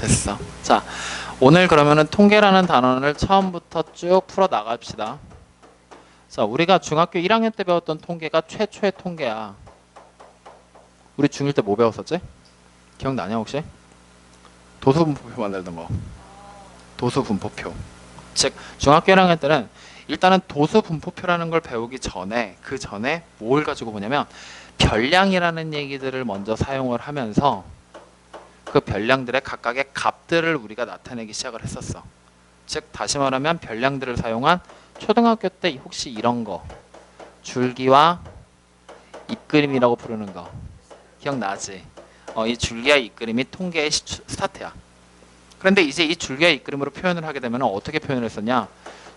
됐어. 자, 오늘 그러면은 통계라는 단원을 처음부터 쭉 풀어 나갑시다. 자, 우리가 중학교 1학년 때 배웠던 통계가 최초의 통계야. 우리 중1 때 뭐 배웠었지? 기억나냐 혹시? 도수분포표 만들던 거. 도수분포표. 즉 중학교 1학년 때는 일단은 도수분포표라는 걸 배우기 전에 그 전에 뭘 가지고 보냐면 별량이라는 얘기들을 먼저 사용을 하면서 그 별량들의 각각의 값들을 우리가 나타내기 시작을 했었어. 즉 다시 말하면 별량들을 사용한 초등학교 때 혹시 이런 거 줄기와 잎그림이라고 부르는 거 기억나지? 이 줄기와 잎그림이 통계의 스타트야. 그런데 이제 이 줄기와 잎그림으로 표현을 하게 되면 어떻게 표현을 했었냐?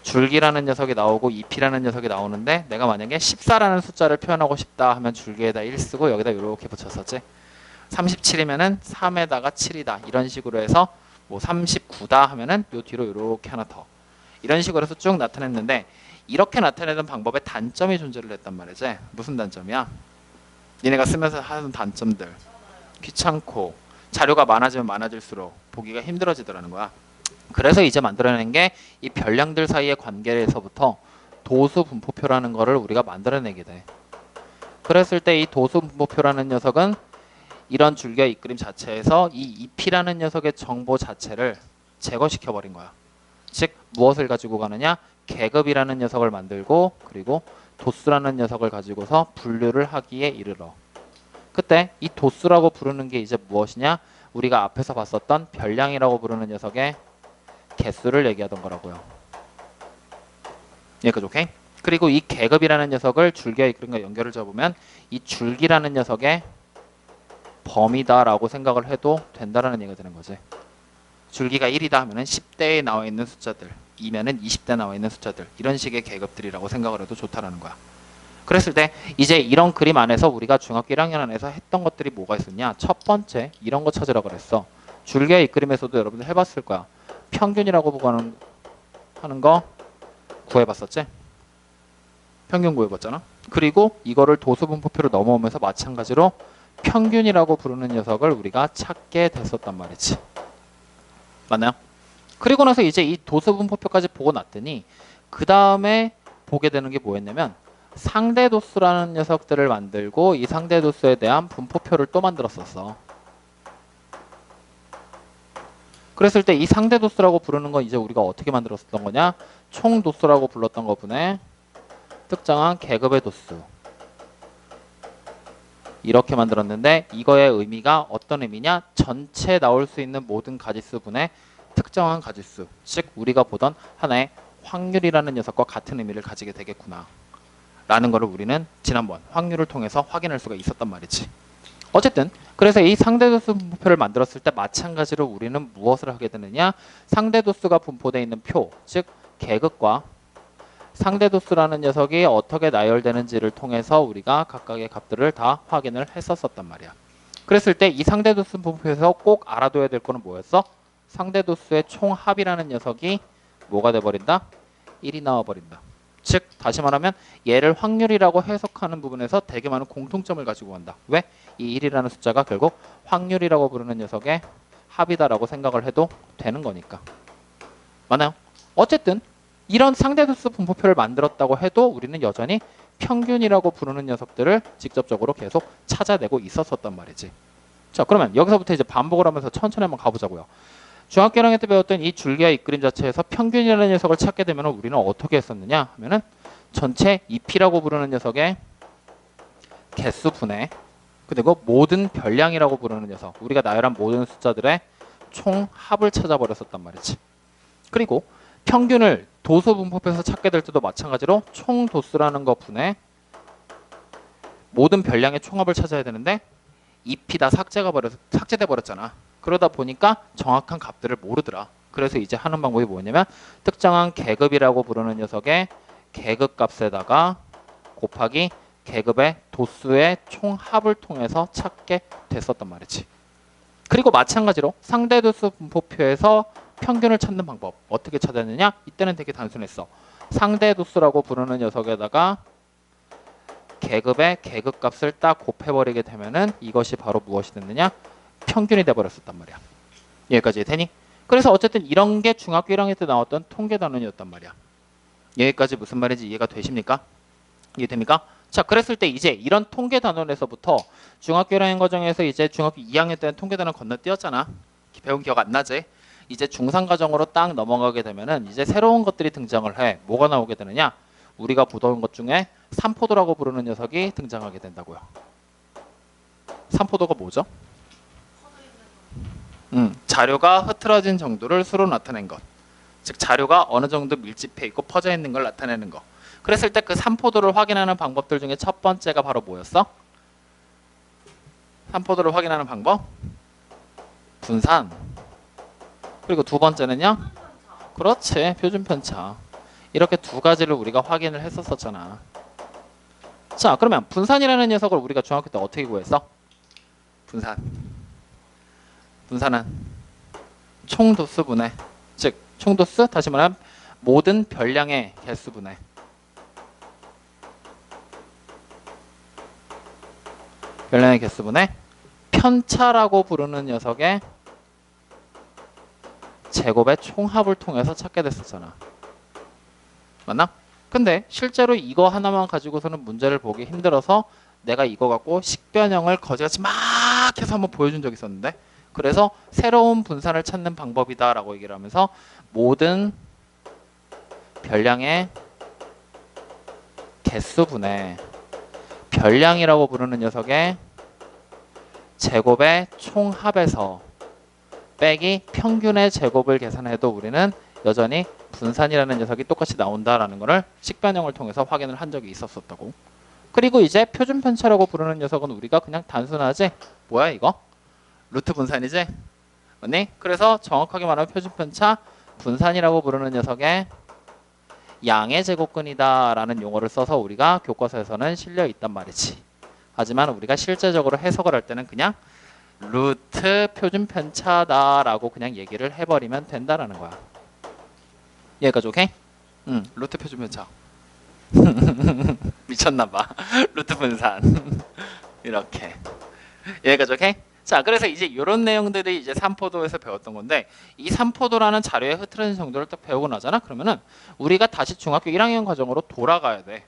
줄기라는 녀석이 나오고 잎이라는 녀석이 나오는데 내가 만약에 14라는 숫자를 표현하고 싶다 하면 줄기에다 1 쓰고 여기다 이렇게 붙였었지. 37이면은 3에다가 7이다 이런 식으로 해서 뭐 39다 하면은 요 뒤로 이렇게 하나 더 이런 식으로 해서 쭉 나타냈는데 이렇게 나타내던 방법에 단점이 존재를 했단 말이지. 무슨 단점이야? 니네가 쓰면서 하는 단점들. 귀찮고 자료가 많아지면 많아질수록 보기가 힘들어지더라는 거야. 그래서 이제 만들어낸 게 이 별량들 사이의 관계에서부터 도수분포표라는 거를 우리가 만들어내게 돼. 그랬을 때 이 도수분포표라는 녀석은 이런 줄기와 잎그림 자체에서 이 잎이라는 녀석의 정보 자체를 제거시켜 버린 거야. 즉 무엇을 가지고 가느냐? 계급이라는 녀석을 만들고 그리고 도수라는 녀석을 가지고서 분류를 하기에 이르러. 그때 이 도수라고 부르는 게 이제 무엇이냐? 우리가 앞에서 봤었던 별량이라고 부르는 녀석의 개수를 얘기하던 거라고요. 여기까지 오케이? 그리고 이 계급이라는 녀석을 줄기와 잎그림과 연결을 잡으면 이 줄기라는 녀석의 범위다라고 생각을 해도 된다라는 얘기가 되는 거지. 줄기가 1이다 하면은 10대에 나와 있는 숫자들, 2면은 20대 나와 있는 숫자들 이런 식의 계급들이라고 생각을 해도 좋다라는 거야. 그랬을 때 이제 이런 그림 안에서 우리가 중학교 1학년 안에서 했던 것들이 뭐가 있었냐? 첫 번째 이런 거 찾으라 그랬어. 줄기와 잎그림에서도 여러분들 해봤을 거야. 평균이라고 하는 거 구해봤었지? 평균 구해봤잖아. 그리고 이거를 도수분포표로 넘어오면서 마찬가지로 평균이라고 부르는 녀석을 우리가 찾게 됐었단 말이지. 맞나요? 그리고 나서 이제 이 도수분포표까지 보고 났더니 그 다음에 보게 되는 게 뭐였냐면 상대도수라는 녀석들을 만들고 이 상대도수에 대한 분포표를 또 만들었었어. 그랬을 때 이 상대도수라고 부르는 건 이제 우리가 어떻게 만들었었던 거냐? 총도수라고 불렀던 것분에 특정한 계급의 도수 이렇게 만들었는데 이거의 의미가 어떤 의미냐? 전체 나올 수 있는 모든 가지수분의 특정한 가지수, 즉 우리가 보던 하나의 확률이라는 녀석과 같은 의미를 가지게 되겠구나 라는 거를 우리는 지난번 확률을 통해서 확인할 수가 있었단 말이지. 어쨌든 그래서 이 상대도수 분포표를 만들었을 때 마찬가지로 우리는 무엇을 하게 되느냐? 상대도수가 분포되어 있는 표, 즉 계급과 상대도수라는 녀석이 어떻게 나열되는지를 통해서 우리가 각각의 값들을 다 확인을 했었단 말이야. 그랬을 때 이 상대도수 분포에서 꼭 알아둬야 될 거는 뭐였어? 상대도수의 총합이라는 녀석이 뭐가 돼버린다? 1이 나와버린다. 즉 다시 말하면 얘를 확률이라고 해석하는 부분에서 되게 많은 공통점을 가지고 간다. 왜? 이 1이라는 숫자가 결국 확률이라고 부르는 녀석의 합이다라고 생각을 해도 되는 거니까. 맞나요? 어쨌든 이런 상대도수 분포표를 만들었다고 해도 우리는 여전히 평균이라고 부르는 녀석들을 직접적으로 계속 찾아내고 있었단 말이지. 자, 그러면 여기서부터 이제 반복을 하면서 천천히 한번 가보자고요. 중학교 1학년 때 배웠던 이 줄기와 잎그림 자체에서 평균이라는 녀석을 찾게 되면 우리는 어떻게 했었느냐 하면은 전체 잎이라고 부르는 녀석의 개수분의 그리고 모든 별량이라고 부르는 녀석 우리가 나열한 모든 숫자들의 총합을 찾아버렸었단 말이지. 그리고 평균을 도수분포표에서 찾게 될 때도 마찬가지로 총도수라는 것 분의 모든 별량의 총합을 찾아야 되는데 잎이 다 삭제돼 버렸잖아. 그러다 보니까 정확한 값들을 모르더라. 그래서 이제 하는 방법이 뭐냐면 특정한 계급이라고 부르는 녀석의 계급값에다가 곱하기 계급의 도수의 총합을 통해서 찾게 됐었단 말이지. 그리고 마찬가지로 상대도수 분포표에서 평균을 찾는 방법 어떻게 찾았느냐? 이때는 되게 단순했어. 상대도수라고 부르는 녀석에다가 계급의 계급값을 딱 곱해버리게 되면은 이것이 바로 무엇이 됐느냐? 평균이 돼버렸었단 말이야. 여기까지 되니? 그래서 어쨌든 이런 게 중학교 1학년 때 나왔던 통계 단원이었단 말이야. 여기까지 무슨 말인지 이해가 되십니까? 이해됩니까? 자, 그랬을 때 이제 이런 통계 단원에서부터 중학교 1학년 과정에서 이제 중학교 2학년 때는 통계 단원 건너뛰었잖아. 배운 기억 안 나지? 이제 중3 과정으로 딱 넘어가게 되면은 이제 새로운 것들이 등장을 해. 뭐가 나오게 되느냐? 우리가 보던 것 중에 삼포도라고 부르는 녀석이 등장하게 된다고요. 삼포도가 뭐죠? 자료가 흐트러진 정도를 수로 나타낸 것. 즉 자료가 어느 정도 밀집해 있고 퍼져 있는 걸 나타내는 거. 그랬을 때 그 삼포도를 확인하는 방법들 중에 첫 번째가 바로 뭐였어? 삼포도를 확인하는 방법? 분산. 그리고 두 번째는요? 그렇지, 표준 편차. 이렇게 두 가지를 우리가 확인을 했었잖아. 자, 그러면 분산이라는 녀석을 우리가 중학교 때 어떻게 구했어? 분산은 총도수분해. 즉 총도수, 다시 말하면 모든 별량의 개수분해. 별량의 개수분해. 편차라고 부르는 녀석의 제곱의 총합을 통해서 찾게 됐었잖아. 맞나? 근데 실제로 이거 하나만 가지고서는 문제를 보기 힘들어서 내가 이거 갖고 식변형을 거지같이 막 해서 한번 보여준 적이 있었는데, 그래서 새로운 분산을 찾는 방법이다 라고 얘기를 하면서 모든 별량의 개수분해, 별량이라고 부르는 녀석의 제곱의 총합에서 빼기 평균의 제곱을 계산해도 우리는 여전히 분산이라는 녀석이 똑같이 나온다라는 것을 식변형을 통해서 확인을 한 적이 있었다고. 그리고 이제 표준 편차라고 부르는 녀석은 우리가 그냥 단순하지, 뭐야 이거? 루트 분산이지? 맞니? 그래서 정확하게 말하면 표준 편차 분산이라고 부르는 녀석의 양의 제곱근이다 라는 용어를 써서 우리가 교과서에서는 실려 있단 말이지. 하지만 우리가 실제적으로 해석을 할 때는 그냥 루트 표준 편차다 라고 그냥 얘기를 해버리면 된다라는 거야. 여기까지 오케이? 루트 표준 편차. 미쳤나봐. 루트 분산. 이렇게. 여기까지 오케이? 자, 그래서 이제 이런 내용들이 이제 삼포도에서 배웠던 건데, 이 삼포도라는 자료의 흐트러진 정도를 딱 배우고 나잖아. 그러면은 우리가 다시 중학교 1학년 과정으로 돌아가야 돼.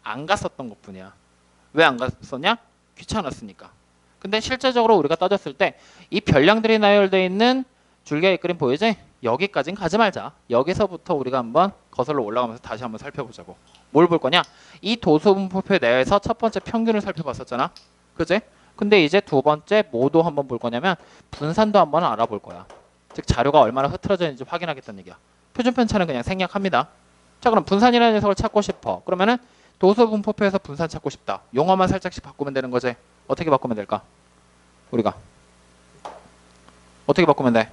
안 갔었던 것뿐이야. 왜 안 갔었냐? 귀찮았으니까. 근데 실제적으로 우리가 따졌을 때 이 별량들이 나열되어 있는 줄기의 그림 보이지? 여기까지는 가지 말자. 여기서부터 우리가 한번 거슬러 올라가면서 다시 한번 살펴보자고. 뭘 볼 거냐? 이 도수분포표 내에서 첫 번째 평균을 살펴봤었잖아. 그지? 근데 이제 두 번째 뭐도 한번 볼 거냐면 분산도 한번 알아볼 거야. 즉 자료가 얼마나 흐트러져 있는지 확인하겠다는 얘기야. 표준편차는 그냥 생략합니다. 자, 그럼 분산이라는 녀석을 찾고 싶어. 그러면은 도수분포표에서 분산 찾고 싶다. 용어만 살짝씩 바꾸면 되는 거지. 어떻게 바꾸면 될까? 우리가 어떻게 바꾸면 돼?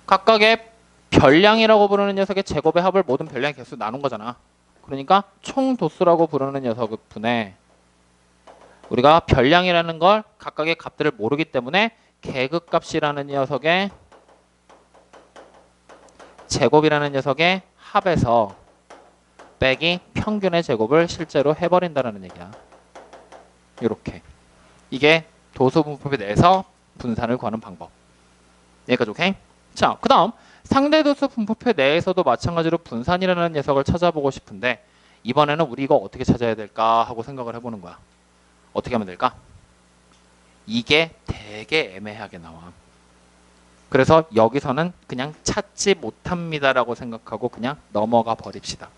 각각의 별량이라고 부르는 녀석의 제곱의 합을 모든 별량의 개수 나눈 거잖아. 그러니까 총도수라고 부르는 녀석의 분의 우리가 별량이라는 걸 각각의 값들을 모르기 때문에 계급값이라는 녀석의 제곱이라는 녀석의 합에서 빼기 평균의 제곱을 실제로 해버린다는 얘기야. 이렇게. 이게 도수분포표 내에서 분산을 구하는 방법. 여기까지 오케이? 자, 그 다음 상대도수 분포표 내에서도 마찬가지로 분산이라는 녀석을 찾아보고 싶은데, 이번에는 우리 이거 어떻게 찾아야 될까 하고 생각을 해보는 거야. 어떻게 하면 될까? 이게 되게 애매하게 나와. 그래서 여기서는 그냥 찾지 못합니다라고 생각하고 그냥 넘어가 버립시다.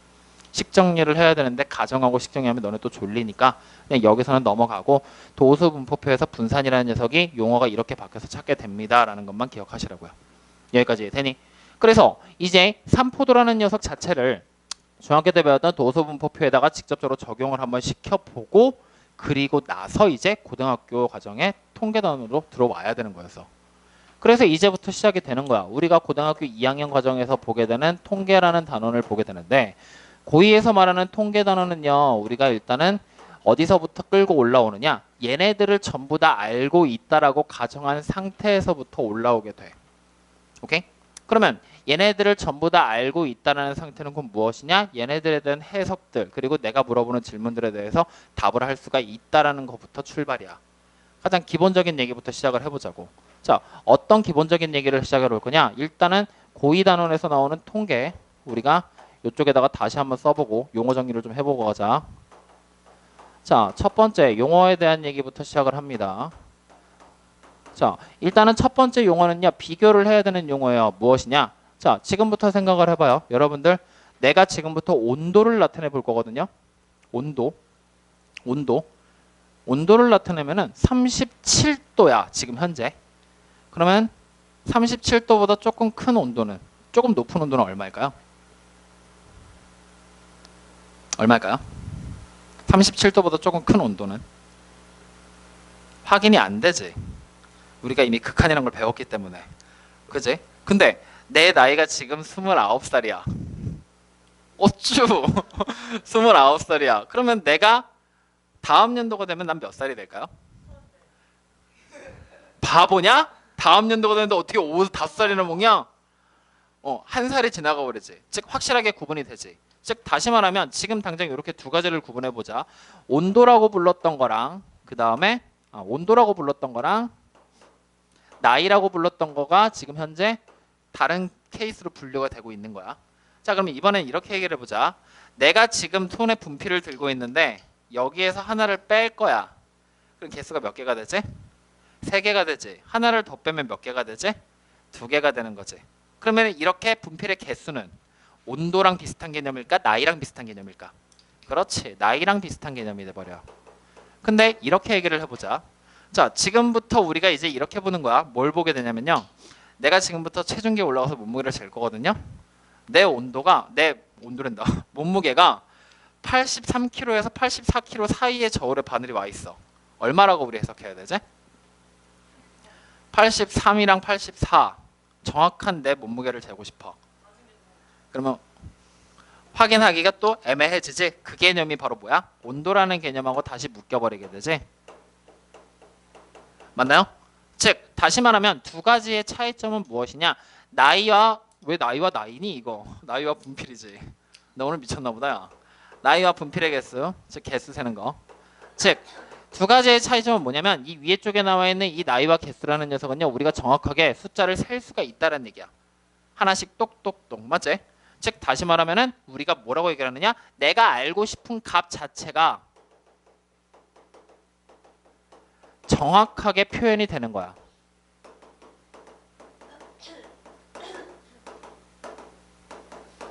식정리를 해야 되는데 가정하고 식정리하면 너네 또 졸리니까 그냥 여기서는 넘어가고 도수분포표에서 분산이라는 녀석이 용어가 이렇게 바뀌어서 찾게 됩니다라는 것만 기억하시라고요. 여기까지 되니? 그래서 이제 삼포도라는 녀석 자체를 중학교 때 배웠던 도수분포표에다가 직접적으로 적용을 한번 시켜보고, 그리고 나서 이제 고등학교 과정에 통계단으로 들어와야 되는 거였어. 그래서 이제부터 시작이 되는 거야. 우리가 고등학교 2학년 과정에서 보게 되는 통계라는 단원을 보게 되는데, 고2에서 말하는 통계 단원은요, 우리가 일단은 어디서부터 끌고 올라오느냐, 얘네들을 전부 다 알고 있다라고 가정한 상태에서부터 올라오게 돼. 오케이? 그러면 얘네들을 전부 다 알고 있다는 상태는 그럼 무엇이냐? 얘네들에 대한 해석들, 그리고 내가 물어보는 질문들에 대해서 답을 할 수가 있다라는 것부터 출발이야. 가장 기본적인 얘기부터 시작을 해보자고. 자, 어떤 기본적인 얘기를 시작해 볼 거냐? 일단은 고위 단원에서 나오는 통계 우리가 이쪽에다가 다시 한번 써보고 용어 정리를 좀 해보고 가자. 자, 첫 번째 용어에 대한 얘기부터 시작을 합니다. 자, 일단은 첫 번째 용어는요, 비교를 해야 되는 용어예요. 무엇이냐? 자, 지금부터 생각을 해봐요. 여러분들, 내가 지금부터 온도를 나타내 볼 거거든요. 온도를 나타내면은 37도야, 지금 현재. 그러면 37도보다 조금 큰 온도는, 조금 높은 온도는 얼마일까요? 얼마일까요? 37도보다 조금 큰 온도는 확인이 안 되지. 우리가 이미 극한이라는 걸 배웠기 때문에. 그지? 근데 내 나이가 지금 29살이야. 어쭈 29살이야. 그러면 내가 다음 연도가 되면 난 몇 살이 될까요? 바보냐? 다음 연도가 되는데 어떻게 5살이나 먹냐? 한 살이 지나가 버리지. 즉 확실하게 구분이 되지. 즉 다시 말하면 지금 당장 이렇게 두 가지를 구분해 보자. 온도라고 불렀던 거랑 그 다음에 온도라고 불렀던 거랑 나이라고 불렀던 거가 지금 현재 다른 케이스로 분류가 되고 있는 거야. 자, 그럼 이번엔 이렇게 얘기를 해보자. 내가 지금 손에 분필을 들고 있는데 여기에서 하나를 뺄 거야. 그럼 개수가 몇 개가 되지? 3개가 되지. 하나를 더 빼면 몇 개가 되지? 2개가 되는 거지. 그러면 이렇게 분필의 개수는 온도랑 비슷한 개념일까? 나이랑 비슷한 개념일까? 그렇지. 나이랑 비슷한 개념이 돼버려. 근데 이렇게 얘기를 해보자. 자, 지금부터 우리가 이제 이렇게 보는 거야. 뭘 보게 되냐면요. 내가 지금부터 체중계에 올라가서 몸무게를 잴 거거든요. 내 온도란다. 몸무게가 83kg에서 84kg 사이의 저울에 바늘이 와 있어. 얼마라고 우리 해석해야 되지? 83이랑 84 정확한 내 몸무게를 재고 싶어. 그러면 확인하기가 또 애매해지지. 그 개념이 바로 뭐야? 온도라는 개념하고 다시 묶여버리게 되지. 맞나요? 즉 다시 말하면 두 가지의 차이점은 무엇이냐? 왜 나이와 나이니 이거? 나이와 분필이지. 나 오늘 미쳤나 보다 야. 나이와 분필의 개수, 즉 개수 세는 거. 즉 두 가지의 차이점은 뭐냐면 이 위에 쪽에 나와 있는 이 나이와 개수라는 녀석은요, 우리가 정확하게 숫자를 셀 수가 있다는 얘기야. 하나씩 똑똑똑, 맞지? 즉 다시 말하면은 우리가 뭐라고 얘기를 하느냐? 내가 알고 싶은 값 자체가 정확하게 표현이 되는 거야.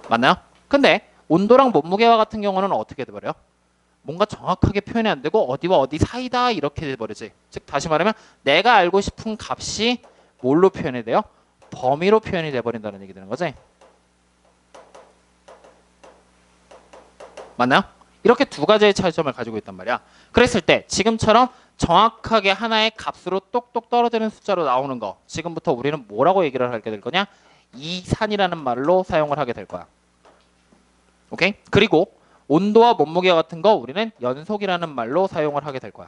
맞나요? 근데 온도랑 몸무게와 같은 경우는 어떻게 돼버려? 뭔가 정확하게 표현이 안 되고 어디와 어디 사이다 이렇게 돼버리지. 즉 다시 말하면 내가 알고 싶은 값이 뭘로 표현이 돼요? 범위로 표현이 돼버린다는 얘기 되는 거지. 맞나요? 이렇게 두 가지의 차이점을 가지고 있단 말이야. 그랬을 때 지금처럼 정확하게 하나의 값으로 똑똑 떨어지는 숫자로 나오는 거, 지금부터 우리는 뭐라고 얘기를 하게 될 거냐? 이산이라는 말로 사용을 하게 될 거야. 오케이? 그리고 온도와 몸무게 같은 거 우리는 연속이라는 말로 사용을 하게 될 거야.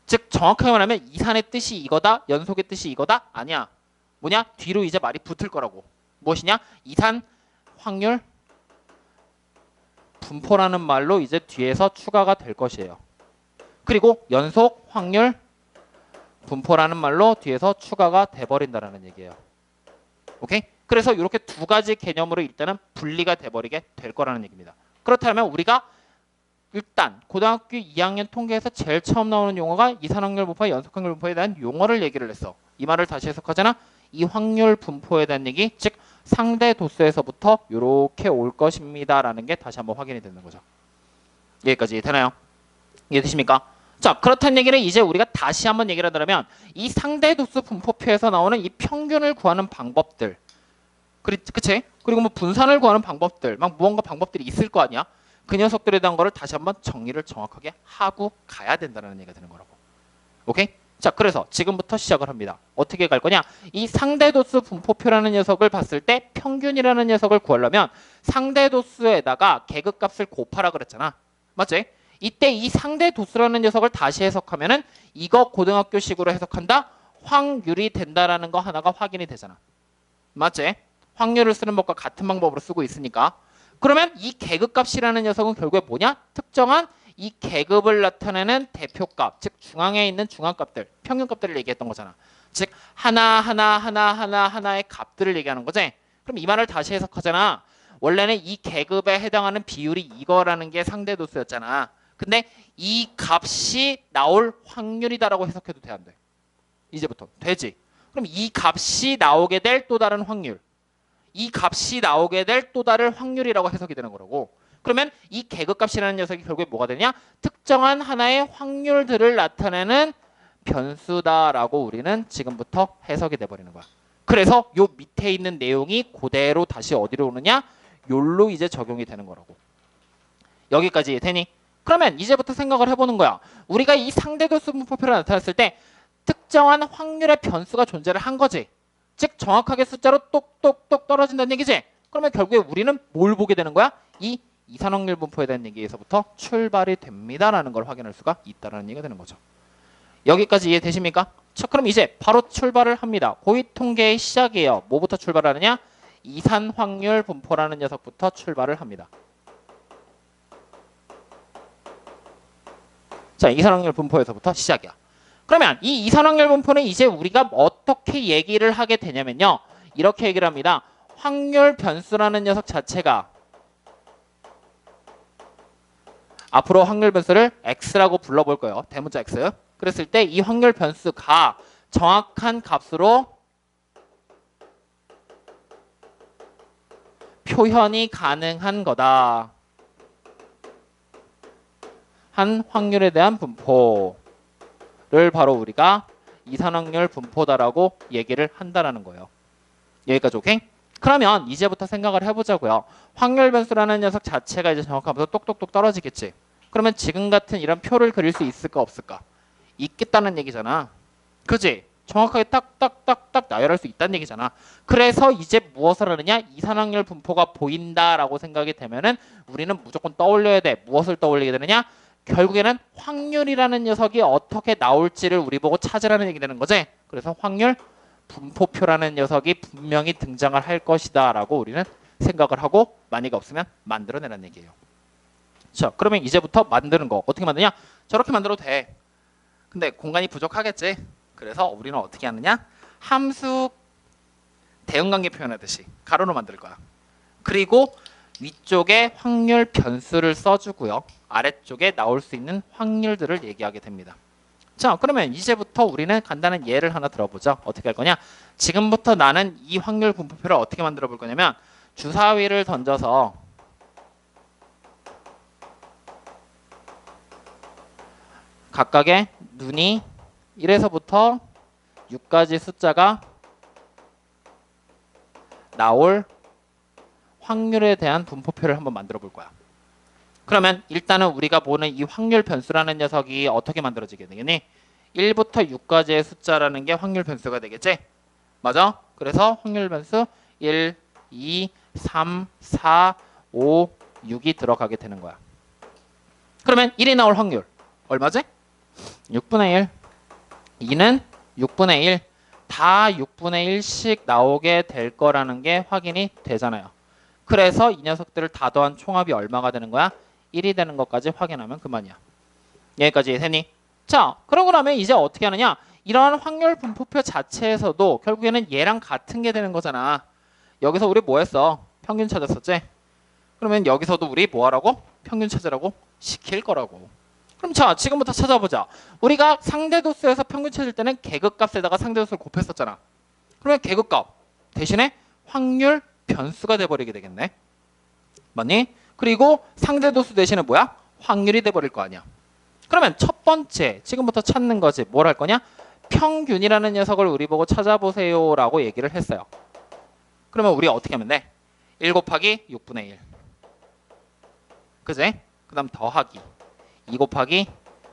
즉 정확하게 말하면 이산의 뜻이 이거다, 연속의 뜻이 이거다? 아니야. 뭐냐? 뒤로 이제 말이 붙을 거라고. 무엇이냐? 이산 확률 분포라는 말로 이제 뒤에서 추가가 될 것이에요. 그리고 연속 확률 분포라는 말로 뒤에서 추가가 돼버린다는 얘기예요. 오케이? 그래서 이렇게 두 가지 개념으로 일단은 분리가 돼버리게 될 거라는 얘기입니다. 그렇다면 우리가 일단 고등학교 2학년 통계에서 제일 처음 나오는 용어가 이산확률 분포와 연속확률 분포에 대한 용어를 얘기를 했어. 이 말을 다시 해석하잖아. 이 확률 분포에 대한 얘기, 즉 상대 도수에서부터 이렇게 올 것입니다라는 게 다시 한번 확인이 되는 거죠. 여기까지 되나요? 이해되십니까? 자, 그렇다는 얘기는 이제 우리가 다시 한번 얘기를 하자면 이 상대 도수 분포표에서 나오는 이 평균을 구하는 방법들, 그치? 그리고 뭐 분산을 구하는 방법들, 막 무언가 방법들이 있을 거 아니야? 그 녀석들에 대한 거를 다시 한번 정리를 정확하게 하고 가야 된다는 얘기가 되는 거라고. 오케이? 자, 그래서 지금부터 시작을 합니다. 어떻게 갈 거냐? 이 상대도수 분포표라는 녀석을 봤을 때 평균이라는 녀석을 구하려면 상대도수에다가 계급값을 곱하라 그랬잖아. 맞지? 이때 이 상대도수라는 녀석을 다시 해석하면은 이거 고등학교식으로 해석한다? 확률이 된다라는 거 하나가 확인이 되잖아. 맞지? 확률을 쓰는 법과 같은 방법으로 쓰고 있으니까. 그러면 이 계급값이라는 녀석은 결국에 뭐냐? 특정한 이 계급을 나타내는 대표값, 즉 중앙에 있는 중앙값들, 평균값들을 얘기했던 거잖아. 즉 하나의 값들을 얘기하는 거지. 그럼 이 말을 다시 해석하잖아. 원래는 이 계급에 해당하는 비율이 이거라는 게 상대도수였잖아. 근데 이 값이 나올 확률이다라고 해석해도 돼, 안 돼? 이제부터 되지. 그럼 이 값이 나오게 될 또 다른 확률, 이 값이 나오게 될 또 다른 확률이라고 해석이 되는 거라고. 그러면 이 계급값이라는 녀석이 결국에 뭐가 되냐? 특정한 하나의 확률들을 나타내는 변수다라고 우리는 지금부터 해석이 돼버리는 거야. 그래서 요 밑에 있는 내용이 그대로 다시 어디로 오느냐? 요로 이제 적용이 되는 거라고. 여기까지 되니? 그러면 이제부터 생각을 해보는 거야. 우리가 이 상대도수 분포표를 나타냈을 때 특정한 확률의 변수가 존재를 한 거지. 즉 정확하게 숫자로 똑똑똑 떨어진다는 얘기지. 그러면 결국에 우리는 뭘 보게 되는 거야? 이 이산확률 분포에 대한 얘기에서부터 출발이 됩니다라는 걸 확인할 수가 있다는 얘기가 되는 거죠. 여기까지 이해되십니까? 자, 그럼 이제 바로 출발을 합니다. 고위 통계의 시작이에요. 뭐부터 출발하느냐? 이산확률 분포라는 녀석부터 출발을 합니다. 자, 이산확률 분포에서부터 시작이야. 그러면 이 이산확률 분포는 이제 우리가 어떻게 얘기를 하게 되냐면요. 이렇게 얘기를 합니다. 확률 변수라는 녀석 자체가 앞으로 확률 변수를 x라고 불러볼 거예요. 대문자 x. 그랬을 때 이 확률 변수가 정확한 값으로 표현이 가능한 거다. 한 확률에 대한 분포를 바로 우리가 이산확률 분포다라고 얘기를 한다라는 거예요. 여기까지 오케이? 그러면 이제부터 생각을 해보자고요. 확률 변수라는 녀석 자체가 이제 정확하면서 똑똑똑 떨어지겠지. 그러면 지금 같은 이런 표를 그릴 수 있을까 없을까? 있겠다는 얘기잖아. 그지? 정확하게 딱딱딱딱 나열할 수 있다는 얘기잖아. 그래서 이제 무엇을 하느냐? 이산확률 분포가 보인다라고 생각이 되면은 우리는 무조건 떠올려야 돼. 무엇을 떠올리게 되느냐? 결국에는 확률이라는 녀석이 어떻게 나올지를 우리 보고 찾으라는 얘기 되는 거지. 그래서 확률 분포표라는 녀석이 분명히 등장을 할 것이다 라고 우리는 생각을 하고 많이가 없으면 만들어내라는 얘기예요. 자, 그러면 이제부터 만드는 거 어떻게 만드냐? 저렇게 만들어도 돼. 근데 공간이 부족하겠지. 그래서 우리는 어떻게 하느냐? 함수 대응관계 표현하듯이 가로로 만들 거야. 그리고 위쪽에 확률 변수를 써주고요. 아래쪽에 나올 수 있는 확률들을 얘기하게 됩니다. 자, 그러면 이제부터 우리는 간단한 예를 하나 들어보죠. 어떻게 할 거냐? 지금부터 나는 이 확률 분포표를 어떻게 만들어 볼 거냐면 주사위를 던져서 각각의 눈이 1에서부터 6까지 숫자가 나올 확률에 대한 분포표를 한번 만들어 볼 거야. 그러면 일단은 우리가 보는 이 확률 변수라는 녀석이 어떻게 만들어지게 되겠니? 1부터 6까지의 숫자라는 게 확률 변수가 되겠지? 맞아? 그래서 확률 변수 1, 2, 3, 4, 5, 6이 들어가게 되는 거야. 그러면 1이 나올 확률 얼마지? 6분의 1. 2는 6분의 1. 다 6분의 1씩 나오게 될 거라는 게 확인이 되잖아요. 그래서 이 녀석들을 다 더한 총합이 얼마가 되는 거야? 1이 되는 것까지 확인하면 그만이야. 여기까지 되니? 자, 그러고 나면 이제 어떻게 하느냐? 이러한 확률 분포표 자체에서도 결국에는 얘랑 같은 게 되는 거잖아. 여기서 우리 뭐 했어? 평균 찾았었지? 그러면 여기서도 우리 뭐 하라고? 평균 찾으라고 시킬 거라고. 그럼 자, 지금부터 찾아보자. 우리가 상대도수에서 평균 찾을 때는 계급값에다가 상대도수를 곱했었잖아. 그러면 계급값 대신에 확률 변수가 돼버리게 되겠네. 맞니? 그리고 상대도수 대신에 뭐야? 확률이 돼버릴 거 아니야. 그러면 첫 번째 지금부터 찾는 거지. 뭘 할 거냐? 평균이라는 녀석을 우리 보고 찾아보세요 라고 얘기를 했어요. 그러면 우리 어떻게 하면 돼? 1 곱하기 6분의 1. 그제? 그 다음 더하기 2 곱하기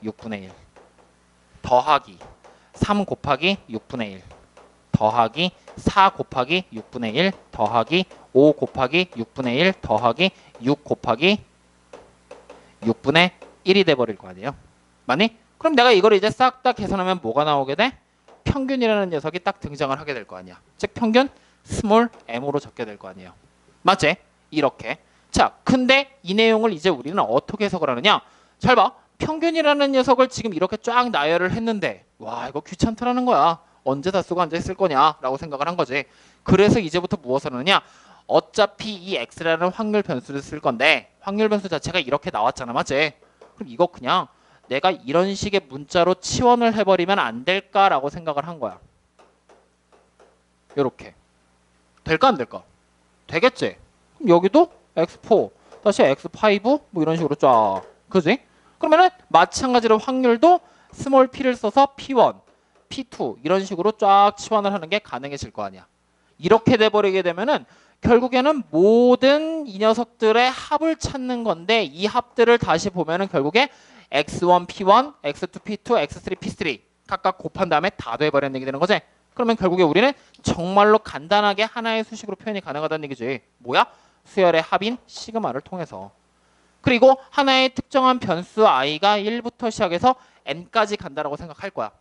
6분의 1 더하기 3 곱하기 6분의 1 더하기 4 곱하기 6분의 1 더하기 5 곱하기 6분의 1 더하기 6 곱하기 6분의 1이 돼버릴 거 아니에요. 맞니? 그럼 내가 이걸 이제 싹 다 계산하면 뭐가 나오게 돼? 평균이라는 녀석이 딱 등장을 하게 될 거 아니야. 즉 평균 스몰 m으로 적게 될 거 아니에요. 맞지? 이렇게. 자, 근데 이 내용을 이제 우리는 어떻게 해석을 하느냐? 잘 봐. 평균이라는 녀석을 지금 이렇게 쫙 나열을 했는데 와, 이거 귀찮더라는 거야. 언제 다 쓰고 언제 쓸 거냐라고 생각을 한 거지. 그래서 이제부터 무엇을 하느냐? 어차피 이 x라는 확률 변수를 쓸 건데 확률 변수 자체가 이렇게 나왔잖아, 맞지? 그럼 이거 그냥 내가 이런 식의 문자로 치환을 해버리면 안 될까라고 생각을 한 거야. 요렇게. 될까 안 될까? 되겠지? 그럼 여기도 x4 다시 x5 뭐 이런 식으로 쫙. 그지? 그러면은 마찬가지로 확률도 스몰 p를 써서 p1, p2 이런 식으로 쫙 치환을 하는 게 가능해질 거 아니야. 이렇게 돼버리게 되면은 결국에는 모든 이 녀석들의 합을 찾는 건데 이 합들을 다시 보면은 결국에 x1, p1, x2, p2, x3, p3 각각 곱한 다음에 다 돼버리는 얘기 되는 거지. 그러면 결국에 우리는 정말로 간단하게 하나의 수식으로 표현이 가능하다는 얘기지. 뭐야? 수열의 합인 시그마를 통해서. 그리고 하나의 특정한 변수 i가 1부터 시작해서 n까지 간다라고 생각할 거야.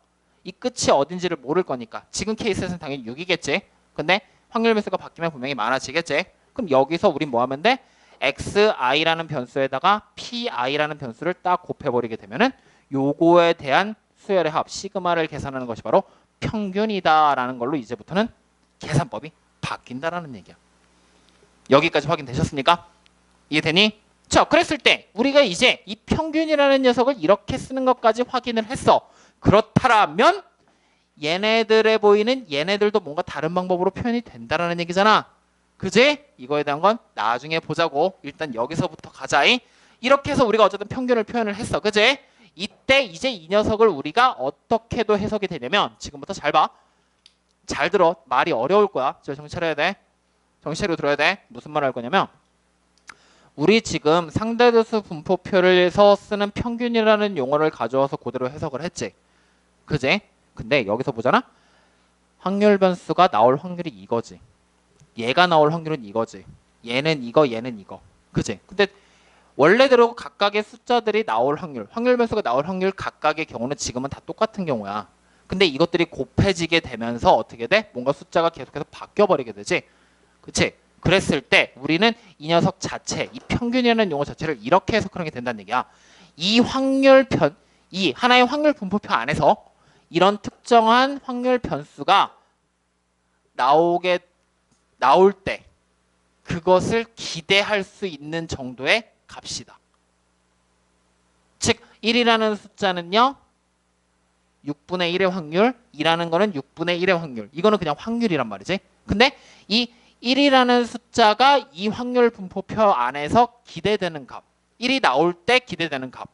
이 끝이 어딘지를 모를 거니까. 지금 케이스에서는 당연히 6이겠지. 근데 확률 변수가 바뀌면 분명히 많아지겠지. 그럼 여기서 우린 뭐 하면 돼? xi라는 변수에다가 pi라는 변수를 딱 곱해버리게 되면은 요거에 대한 수열의 합 시그마를 계산하는 것이 바로 평균이다라는 걸로 이제부터는 계산법이 바뀐다라는 얘기야. 여기까지 확인되셨습니까? 이해되니? 자, 그랬을 때 우리가 이제 이 평균이라는 녀석을 이렇게 쓰는 것까지 확인을 했어. 그렇다면 얘네들에 보이는 얘네들도 뭔가 다른 방법으로 표현이 된다라는 얘기잖아. 그지? 이거에 대한 건 나중에 보자고. 일단 여기서부터 가자. 이렇게 해서 우리가 어쨌든 평균을 표현을 했어. 그지? 이때 이제 이 녀석을 우리가 어떻게도 해석이 되냐면 지금부터 잘 봐. 잘 들어. 말이 어려울 거야. 정신 차려야 돼. 정신 차리고 들어야 돼. 무슨 말 할 거냐면 우리 지금 상대도수 분포표를해서 쓰는 평균이라는 용어를 가져와서 그대로 해석을 했지. 그지? 근데 여기서 보잖아. 확률 변수가 나올 확률이 이거지. 얘가 나올 확률은 이거지. 얘는 이거, 얘는 이거. 그지? 근데 원래대로 각각의 숫자들이 나올 확률, 확률 변수가 나올 확률 각각의 경우는 지금은 다 똑같은 경우야. 근데 이것들이 곱해지게 되면서 어떻게 돼? 뭔가 숫자가 계속해서 바뀌어버리게 되지. 그치? 그랬을 때 우리는 이 녀석 자체, 이 평균이라는 용어 자체를 이렇게 해석하는 게 된다는 얘기야. 이 하나의 확률 분포표 안에서 이런 특정한 확률 변수가 나올 때 그것을 기대할 수 있는 정도의 값이다. 즉 1이라는 숫자는요 6분의 1의 확률, 2라는 거는 6분의 1의 확률. 이거는 그냥 확률이란 말이지. 근데 이 1이라는 숫자가 이 확률 분포표 안에서 기대되는 값, 1이 나올 때 기대되는 값,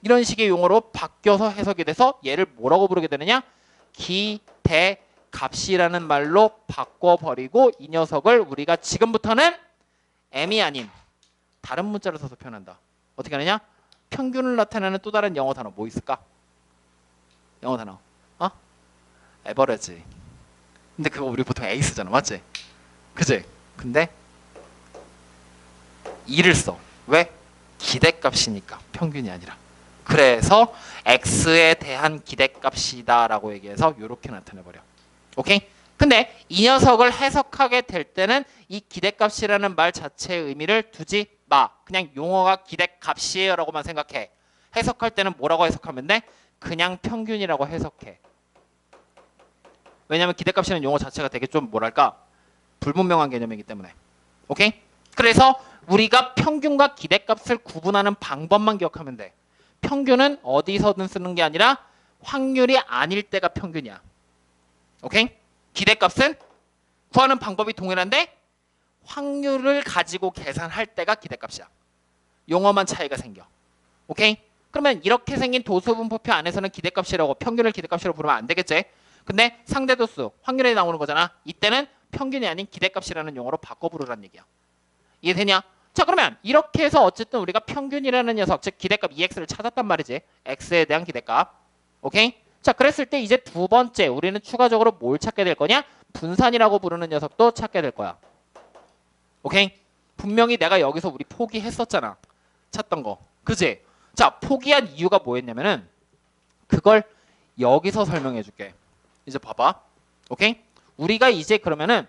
이런 식의 용어로 바뀌어서 해석이 돼서 얘를 뭐라고 부르게 되느냐? 기대값이라는 말로 바꿔버리고 이 녀석을 우리가 지금부터는 m이 아닌 다른 문자를 써서 표현한다. 어떻게 하느냐? 평균을 나타내는 또 다른 영어 단어 뭐 있을까? 영어 단어 에버리지. 근데 그거 우리 보통 A 쓰잖아, 맞지? 그지? 근데 2를 써. 왜? 기대값이니까 평균이 아니라. 그래서 x에 대한 기대값이다 라고 얘기해서 이렇게 나타내버려. 오케이? 근데 이 녀석을 해석하게 될 때는 이 기대값이라는 말 자체의 의미를 두지 마. 그냥 용어가 기대값이에요 라고만 생각해. 해석할 때는 뭐라고 해석하면 돼? 그냥 평균이라고 해석해. 왜냐면 기대값이라는 용어 자체가 되게 좀 뭐랄까 불분명한 개념이기 때문에. 오케이? 그래서 우리가 평균과 기대값을 구분하는 방법만 기억하면 돼. 평균은 어디서든 쓰는 게 아니라 확률이 아닐 때가 평균이야. 오케이? 기대값은 구하는 방법이 동일한데 확률을 가지고 계산할 때가 기대값이야. 용어만 차이가 생겨. 오케이? 그러면 이렇게 생긴 도수분포표 안에서는 기대값이라고 평균을 기대값이라고 부르면 안 되겠지? 근데 상대도수, 확률에 나오는 거잖아. 이때는 평균이 아닌 기대값이라는 용어로 바꿔 부르라는 얘기야. 이해되냐? 자, 그러면 이렇게 해서 어쨌든 우리가 평균이라는 녀석, 즉 기대값 EX를 찾았단 말이지. X에 대한 기대값. 오케이? 자, 그랬을 때 이제 두 번째 우리는 추가적으로 뭘 찾게 될 거냐? 분산이라고 부르는 녀석도 찾게 될 거야. 오케이? 분명히 내가 여기서 우리 포기했었잖아. 찾던 거. 그지? 자, 포기한 이유가 뭐였냐면은 그걸 여기서 설명해 줄게. 이제 봐봐. 오케이? 우리가 이제 그러면은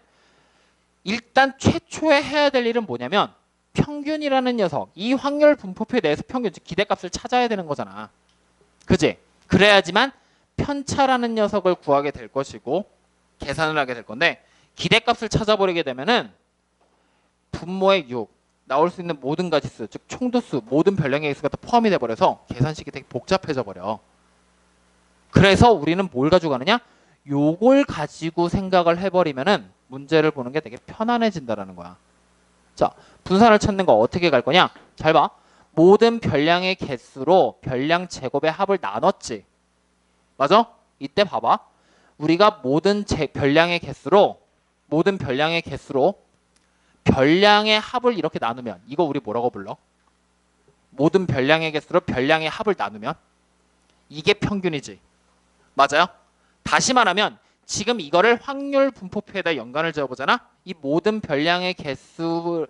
일단 최초에 해야 될 일은 뭐냐면 평균이라는 녀석, 이 확률 분포표에 대해서 평균, 즉 기대값을 찾아야 되는 거잖아. 그지? 그래야지만 편차라는 녀석을 구하게 될 것이고 계산을 하게 될 건데 기대값을 찾아버리게 되면은 분모의 6 나올 수 있는 모든 가지수 즉 총도수 모든 별량의 개수가 다 포함이 돼버려서 계산식이 되게 복잡해져 버려. 그래서 우리는 뭘 가지고 가느냐? 요걸 가지고 생각을 해버리면은 문제를 보는 게 되게 편안해진다라는 거야. 자, 분산을 찾는 거 어떻게 갈 거냐? 잘 봐. 모든 별량의 개수로 별량 제곱의 합을 나눴지. 맞아? 이때 봐봐. 우리가 모든 별량의 개수로 별량의 합을 이렇게 나누면 이거 우리 뭐라고 불러? 모든 별량의 개수로 별량의 합을 나누면 이게 평균이지. 맞아요? 다시 말하면 지금 이거를 확률 분포표에다 연관을 지어보잖아. 이 모든 별량의 개수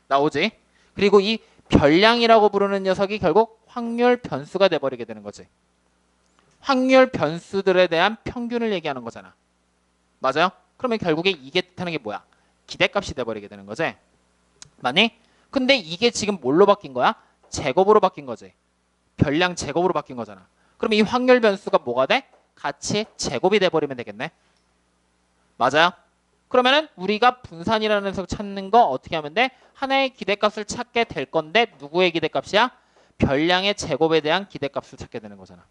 나오지. 그리고 이 별량이라고 부르는 녀석이 결국 확률 변수가 돼버리게 되는 거지. 확률 변수들에 대한 평균을 얘기하는 거잖아. 맞아요? 그러면 결국에 이게 뜻하는 게 뭐야? 기대값이 돼버리게 되는 거지. 맞니? 근데 이게 지금 뭘로 바뀐 거야? 제곱으로 바뀐 거지. 별량 제곱으로 바뀐 거잖아. 그럼 이 확률 변수가 뭐가 돼? 같이 제곱이 돼버리면 되겠네. 맞아요? 그러면은 우리가 분산이라는 녀석 찾는 거 어떻게 하면 돼? 하나의 기대값을 찾게 될 건데 누구의 기대값이야? 별량의 제곱에 대한 기대값을 찾게 되는 거잖아.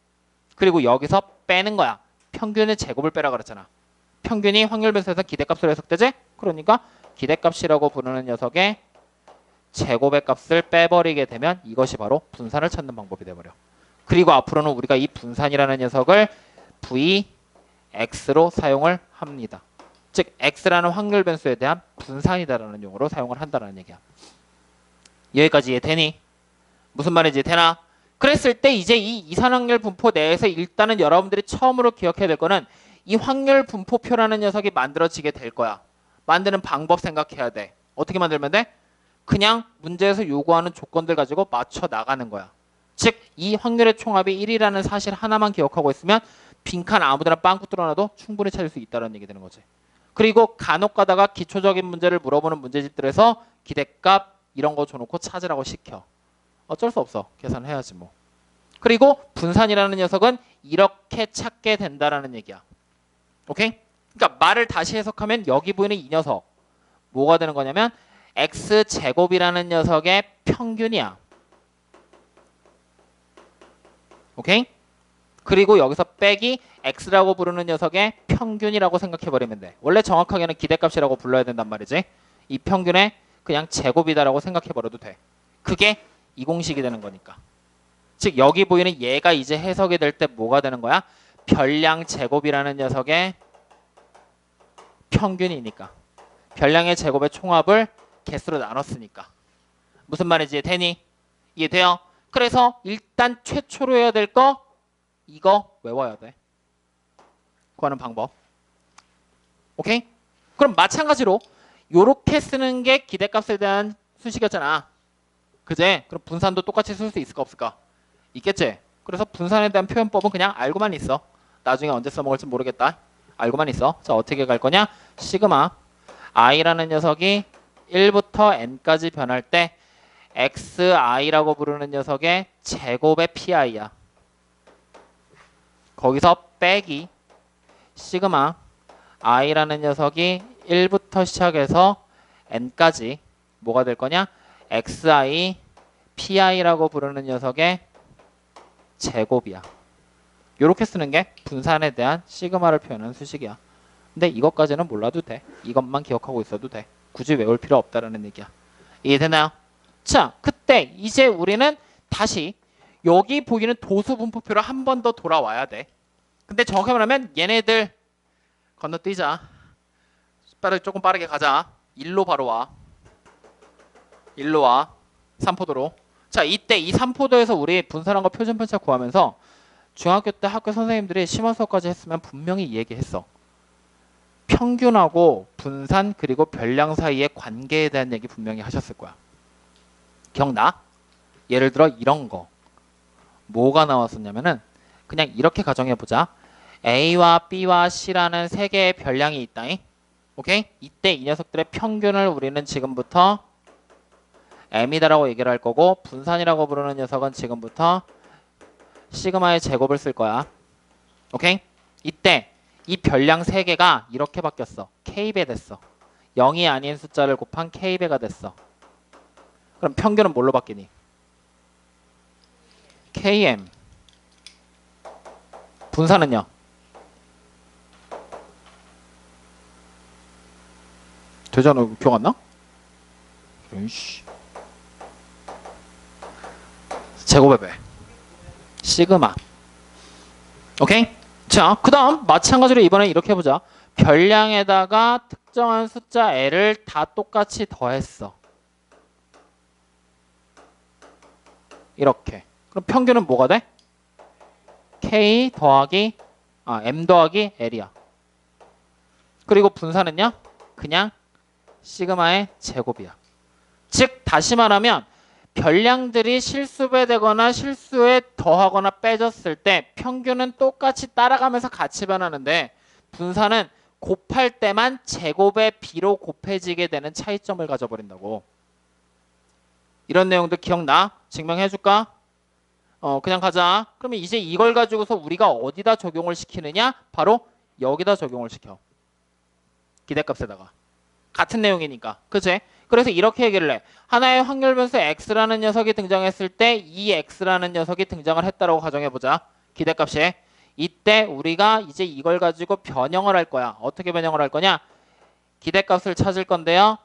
그리고 여기서 빼는 거야. 평균의 제곱을 빼라 그랬잖아. 평균이 확률 변수에서 기대값으로 해석되지? 그러니까 기대값이라고 부르는 녀석의 제곱의 값을 빼버리게 되면 이것이 바로 분산을 찾는 방법이 돼버려. 그리고 앞으로는 우리가 이 분산이라는 녀석을 Vx로 사용을 합니다. 즉 X라는 확률 변수에 대한 분산이다라는 용어로 사용을 한다는 얘기야. 여기까지 이해되니? 무슨 말인지 되나? 그랬을 때 이제 이 이산확률 분포 내에서 일단은 여러분들이 처음으로 기억해야 될 거는 이 확률 분포표라는 녀석이 만들어지게 될 거야. 만드는 방법 생각해야 돼. 어떻게 만들면 돼? 그냥 문제에서 요구하는 조건들 가지고 맞춰 나가는 거야. 즉 이 확률의 총합이 1이라는 사실 하나만 기억하고 있으면 빈칸 아무데나 빵꾸 뚫어놔도 충분히 찾을 수 있다는 얘기 되는 거지. 그리고 간혹 가다가 기초적인 문제를 물어보는 문제집들에서 기대값 이런 거 줘놓고 찾으라고 시켜. 어쩔 수 없어. 계산해야지 뭐. 그리고 분산이라는 녀석은 이렇게 찾게 된다라는 얘기야. 오케이? 그러니까 말을 다시 해석하면 여기 보이는 이 녀석 뭐가 되는 거냐면 x제곱이라는 녀석의 평균이야. 오케이? 그리고 여기서 빼기 x라고 부르는 녀석의 평균이라고 생각해버리면 돼. 원래 정확하게는 기대값이라고 불러야 된단 말이지. 이 평균의 그냥 제곱이다라고 생각해버려도 돼. 그게 이 공식이 되는 거니까. 즉 여기 보이는 얘가 이제 해석이 될 때 뭐가 되는 거야? 별량 제곱이라는 녀석의 평균이니까. 별량의 제곱의 총합을 개수로 나눴으니까. 무슨 말인지 되니? 이해돼요? 그래서 일단 최초로 해야 될 거 이거 외워야 돼. 구하는 방법. 오케이? 그럼 마찬가지로 요렇게 쓰는 게 기대값에 대한 수식이었잖아. 그제? 그럼 분산도 똑같이 쓸 수 있을까 없을까? 있겠지? 그래서 분산에 대한 표현법은 그냥 알고만 있어. 나중에 언제 써먹을지 모르겠다. 알고만 있어. 자, 어떻게 갈 거냐? 시그마 i라는 녀석이 1부터 n까지 변할 때 xi라고 부르는 녀석의 제곱의 pi야. 거기서 빼기 시그마 i라는 녀석이 1부터 시작해서 n까지 뭐가 될 거냐? xi pi라고 부르는 녀석의 제곱이야. 이렇게 쓰는 게 분산에 대한 시그마를 표현하는 수식이야. 근데 이것까지는 몰라도 돼. 이것만 기억하고 있어도 돼. 굳이 외울 필요 없다라는 얘기야. 이해되나요? 자, 그때 이제 우리는 다시 여기 보이는 도수 분포표로 한 번 더 돌아와야 돼. 근데 정확히 말하면 얘네들 건너뛰자. 조금 빠르게 가자. 일로 바로 와. 일로 와. 삼포도로. 자, 이때 이 삼포도에서 우리 분산한 거 표준 편차 구하면서 중학교 때 학교 선생님들이 심화 수업까지 했으면 분명히 얘기했어. 평균하고 분산 그리고 별량 사이의 관계에 대한 얘기 분명히 하셨을 거야. 기억나? 예를 들어 이런 거. 뭐가 나왔었냐면은 그냥 이렇게 가정해보자. A와 B와 C라는 세 개의 별량이 있다잉. 오케이? 이때 이 녀석들의 평균을 우리는 지금부터 M이다라고 얘기를 할 거고 분산이라고 부르는 녀석은 지금부터 시그마의 제곱을 쓸 거야. 오케이? 이때 이 별량 3개가 이렇게 바뀌었어. K배 됐어. 0이 아닌 숫자를 곱한 K배가 됐어. 그럼 평균은 뭘로 바뀌니? KM. 분산은요? 되잖아. 기억 안 나? 이씨. 제곱의 배. 시그마. 오케이? 자, 그 다음 마찬가지로 이번에 이렇게 해보자. 별량에다가 특정한 숫자 L을 다 똑같이 더했어. 이렇게. 그럼 평균은 뭐가 돼? K 더하기 M 더하기 L이야. 그리고 분산은요? 그냥 시그마의 제곱이야. 즉 다시 말하면 별량들이 실수배 되거나 실수에 더하거나 빼졌을 때 평균은 똑같이 따라가면서 같이 변하는데 분산은 곱할 때만 제곱의 B로 곱해지게 되는 차이점을 가져버린다고. 이런 내용들 기억나? 증명해줄까? 그냥 가자. 그러면 이제 이걸 가지고서 우리가 어디다 적용을 시키느냐? 바로 여기다 적용을 시켜. 기대값에다가. 같은 내용이니까. 그치? 그래서 이렇게 얘기를 해. 하나의 확률 변수 x라는 녀석이 등장했을 때 이 x라는 녀석이 등장을 했다라고 가정해보자. 기대값이. 이때 우리가 이제 이걸 가지고 변형을 할 거야. 어떻게 변형을 할 거냐? 기대값을 찾을 건데요.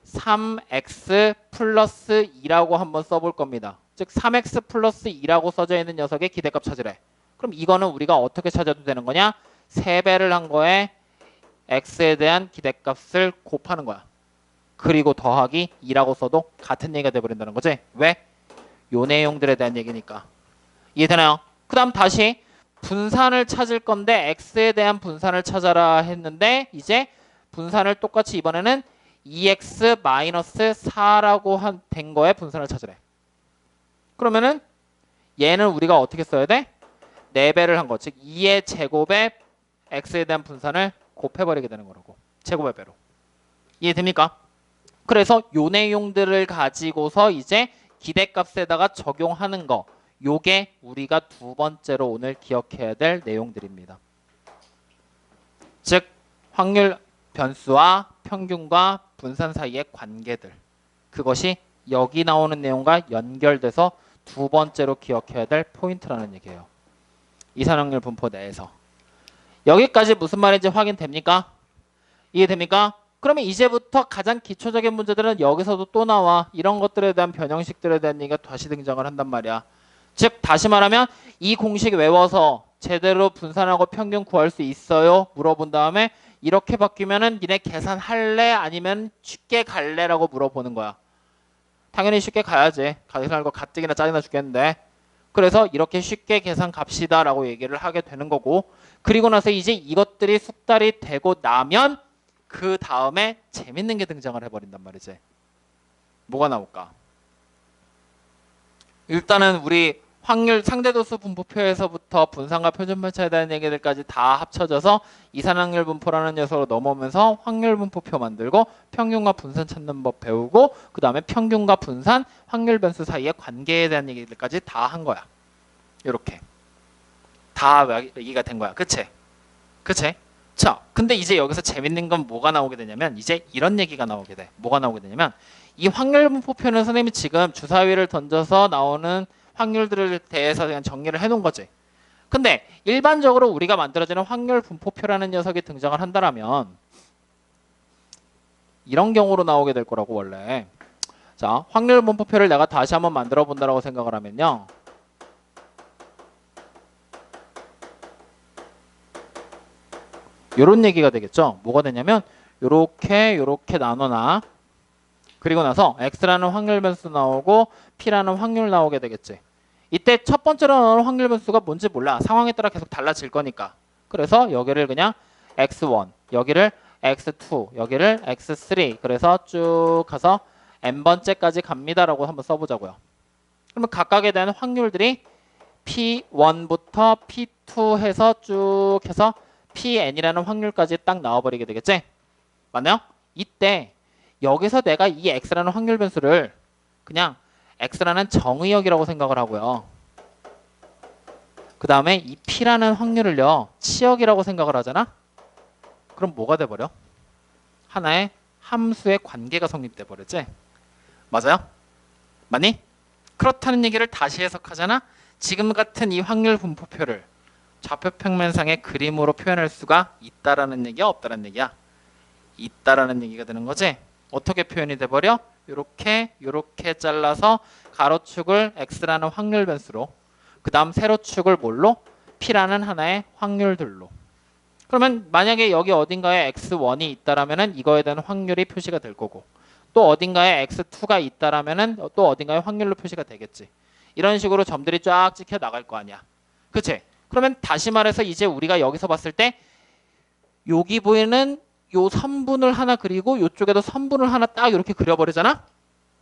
3x 플러스 2라고 한번 써볼 겁니다. 즉 3x 플러스 2라고 써져 있는 녀석의 기대값 찾으래. 그럼 이거는 우리가 어떻게 찾아도 되는 거냐? 3배를 한 거에 x에 대한 기대값을 곱하는 거야. 그리고 더하기 2라고 써도 같은 얘기가 돼버린다는 거지. 왜? 요 내용들에 대한 얘기니까. 이해되나요? 그 다음 다시 분산을 찾을 건데 x에 대한 분산을 찾아라 했는데 이제 분산을 똑같이 이번에는 2x-4라고 된 거에 분산을 찾으래. 그러면은 얘는 우리가 어떻게 써야 돼? 4배를 한 거. 즉 2의 제곱에 x에 대한 분산을 곱해버리게 되는 거라고. 제곱의 배로. 이해됩니까? 그래서 요 내용들을 가지고서 이제 기대값에다가 적용하는 거. 요게 우리가 두 번째로 오늘 기억해야 될 내용들입니다. 즉 확률 변수와 평균과 분산 사이의 관계들. 그것이 여기 나오는 내용과 연결돼서 두 번째로 기억해야 될 포인트라는 얘기예요. 이산확률 분포 내에서. 여기까지 무슨 말인지 확인됩니까? 이해됩니까? 그러면 이제부터 가장 기초적인 문제들은 여기서도 또 나와. 이런 것들에 대한 변형식들에 대한 얘기가 다시 등장을 한단 말이야. 즉 다시 말하면 이 공식 외워서 제대로 분산하고 평균 구할 수 있어요? 물어본 다음에 이렇게 바뀌면은 니네 계산할래? 아니면 쉽게 갈래?라고 물어보는 거야. 당연히 쉽게 가야지. 계산할 거 가뜩이나 짜증나 죽겠는데. 그래서 이렇게 쉽게 계산 갑시다 라고 얘기를 하게 되는 거고, 그리고 나서 이제 이것들이 숙달이 되고 나면 그 다음에 재밌는 게 등장을 해버린단 말이지. 뭐가 나올까? 일단은 우리 확률 상대도수 분포표에서부터 분산과 표준편차에 대한 얘기들까지 다 합쳐져서 이산확률 분포라는 녀석으로 넘어오면서 확률 분포표 만들고 평균과 분산 찾는 법 배우고 그 다음에 평균과 분산, 확률 변수 사이의 관계에 대한 얘기들까지 다 한 거야. 이렇게 다 얘기가 된 거야. 그치? 그치? 자, 근데 이제 여기서 재밌는 건 뭐가 나오게 되냐면 이제 이런 얘기가 나오게 돼. 뭐가 나오게 되냐면 이 확률 분포표는 선생님이 지금 주사위를 던져서 나오는 확률들에 대해서 그냥 정리를 해놓은 거지. 근데 일반적으로 우리가 만들어지는 확률 분포표라는 녀석이 등장을 한다면 이런 경우로 나오게 될 거라고 원래. 자, 확률 분포표를 내가 다시 한번 만들어 본다라고 생각을 하면요. 요런 얘기가 되겠죠. 뭐가 되냐면 요렇게 나눠놔. 그리고 나서 x라는 확률 변수 나오고 p라는 확률 나오게 되겠지. 이때 첫 번째로 나오는 확률 변수가 뭔지 몰라. 상황에 따라 계속 달라질 거니까. 그래서 여기를 그냥 x1, 여기를 x2, 여기를 x3. 그래서 쭉 가서 n번째까지 갑니다라고 한번 써보자고요. 그러면 각각에 대한 확률들이 p1부터 p2 해서 쭉 해서 pn이라는 확률까지 딱 나와버리게 되겠지? 맞나요? 이때 여기서 내가 이 x라는 확률 변수를 그냥 x라는 정의역이라고 생각을 하고요. 그 다음에 이 P라는 확률을요 치역이라고 생각을 하잖아. 그럼 뭐가 돼버려? 하나의 함수의 관계가 성립돼 버리지. 맞아요? 맞니? 그렇다는 얘기를 다시 해석하잖아. 지금 같은 이 확률 분포표를 좌표 평면상의 그림으로 표현할 수가 있다라는 얘기야, 없다라는 얘기야? 있다라는 얘기가 되는 거지. 어떻게 표현이 돼버려? 요렇게 잘라서 가로축을 x라는 확률 변수로, 그 다음 세로축을 뭘로? p라는 하나의 확률들로. 그러면 만약에 여기 어딘가에 x1이 있다라면은 이거에 대한 확률이 표시가 될 거고, 또 어딘가에 x2가 있다라면은 또 어딘가에 확률로 표시가 되겠지. 이런 식으로 점들이 쫙 찍혀 나갈 거 아니야. 그치? 그러면 다시 말해서 이제 우리가 여기서 봤을 때 여기 보이는 요 선분을 하나 그리고 요쪽에도 선분을 하나 딱 이렇게 그려버리잖아?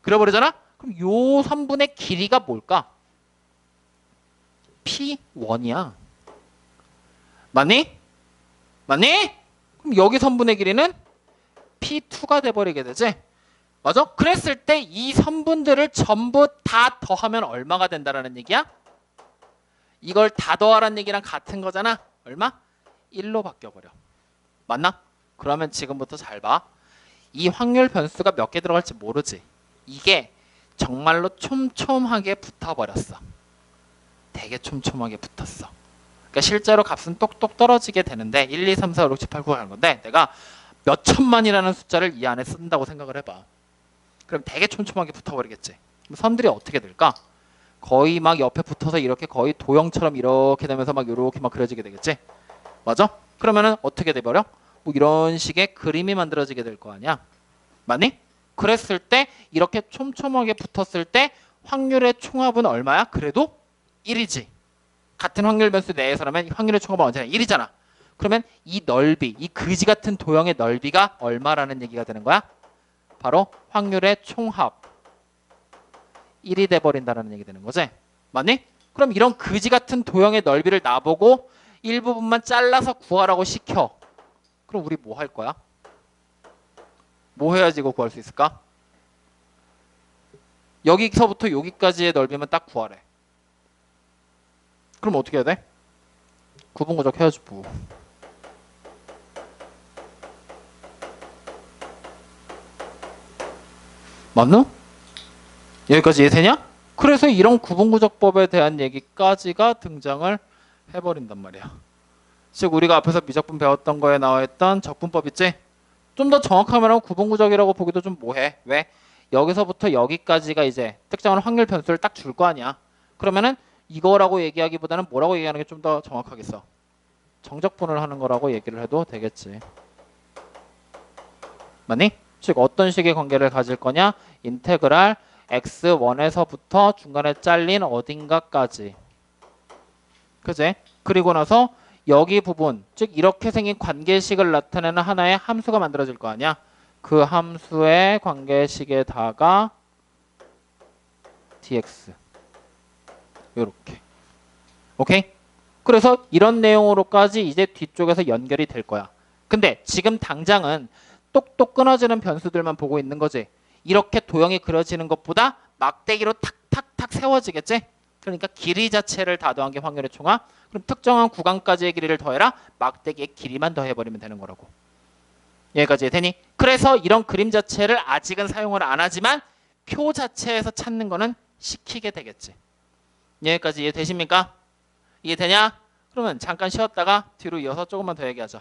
그럼 요 선분의 길이가 뭘까? P1이야. 맞니? 그럼 여기 선분의 길이는 P2가 돼버리게 되지? 맞아? 그랬을 때 이 선분들을 전부 다 더하면 얼마가 된다라는 얘기야? 이걸 다 더하라는 얘기랑 같은 거잖아. 얼마? 1로 바뀌어버려. 맞나? 그러면 지금부터 잘 봐. 이 확률 변수가 몇 개 들어갈지 모르지. 이게 정말로 촘촘하게 붙어버렸어. 되게 촘촘하게 붙었어. 그러니까 실제로 값은 똑똑 떨어지게 되는데 1, 2, 3, 4, 5, 6, 7, 8, 9 가는 건데 내가 몇 천만이라는 숫자를 이 안에 쓴다고 생각을 해봐. 그럼 되게 촘촘하게 붙어버리겠지. 그럼 선들이 어떻게 될까? 거의 막 옆에 붙어서 이렇게 거의 도형처럼 이렇게 되면서 막 이렇게 막 그려지게 되겠지. 맞아? 그러면은 어떻게 돼버려? 뭐 이런 식의 그림이 만들어지게 될 거 아니야. 맞니? 그랬을 때 이렇게 촘촘하게 붙었을 때 확률의 총합은 얼마야? 그래도 1이지. 같은 확률 변수 내에서라면 확률의 총합은 언제나 1이잖아. 그러면 이 넓이, 이 그지 같은 도형의 넓이가 얼마라는 얘기가 되는 거야? 바로 확률의 총합 1이 돼버린다는 얘기 되는 거지. 맞니? 그럼 이런 그지 같은 도형의 넓이를 나보고 일부분만 잘라서 구하라고 시켜. 그럼 우리 뭐 할 거야? 뭐 해야지 이거 구할 수 있을까? 여기서부터 여기까지의 넓이만 딱 구하래. 그럼 어떻게 해야 돼? 구분구적 해야지 뭐. 맞나? 여기까지 이해되냐? 그래서 이런 구분구적법에 대한 얘기까지가 등장을 해버린단 말이야. 즉 우리가 앞에서 미적분 배웠던 거에 나와 있던 적분법 있지? 좀 더 정확하게 말하면 구분구적이라고 보기도 좀 뭐해. 왜? 여기서부터 여기까지가 이제 특정한 확률 변수를 딱 줄 거 아니야. 그러면은 이거라고 얘기하기보다는 뭐라고 얘기하는 게 좀 더 정확하겠어. 정적분을 하는 거라고 얘기를 해도 되겠지. 맞니? 즉 어떤 식의 관계를 가질 거냐? 인테그랄 x1에서부터 중간에 잘린 어딘가까지. 그제? 그리고 나서 여기 부분, 즉 이렇게 생긴 관계식을 나타내는 하나의 함수가 만들어질 거 아니야? 그 함수의 관계식에다가 dx. 요렇게. 오케이? 그래서 이런 내용으로까지 이제 뒤쪽에서 연결이 될 거야. 근데 지금 당장은 똑똑 끊어지는 변수들만 보고 있는 거지. 이렇게 도형이 그려지는 것보다 막대기로 탁탁탁 세워지겠지? 그러니까 길이 자체를 다 더한 게 확률의 총합. 그럼 특정한 구간까지의 길이를 더해라. 막대기의 길이만 더해버리면 되는 거라고. 여기까지 되니? 그래서 이런 그림 자체를 아직은 사용을 안 하지만 표 자체에서 찾는 거는 시키게 되겠지. 여기까지 이해되십니까? 이해되냐? 그러면 잠깐 쉬었다가 뒤로 이어서 조금만 더 얘기하자.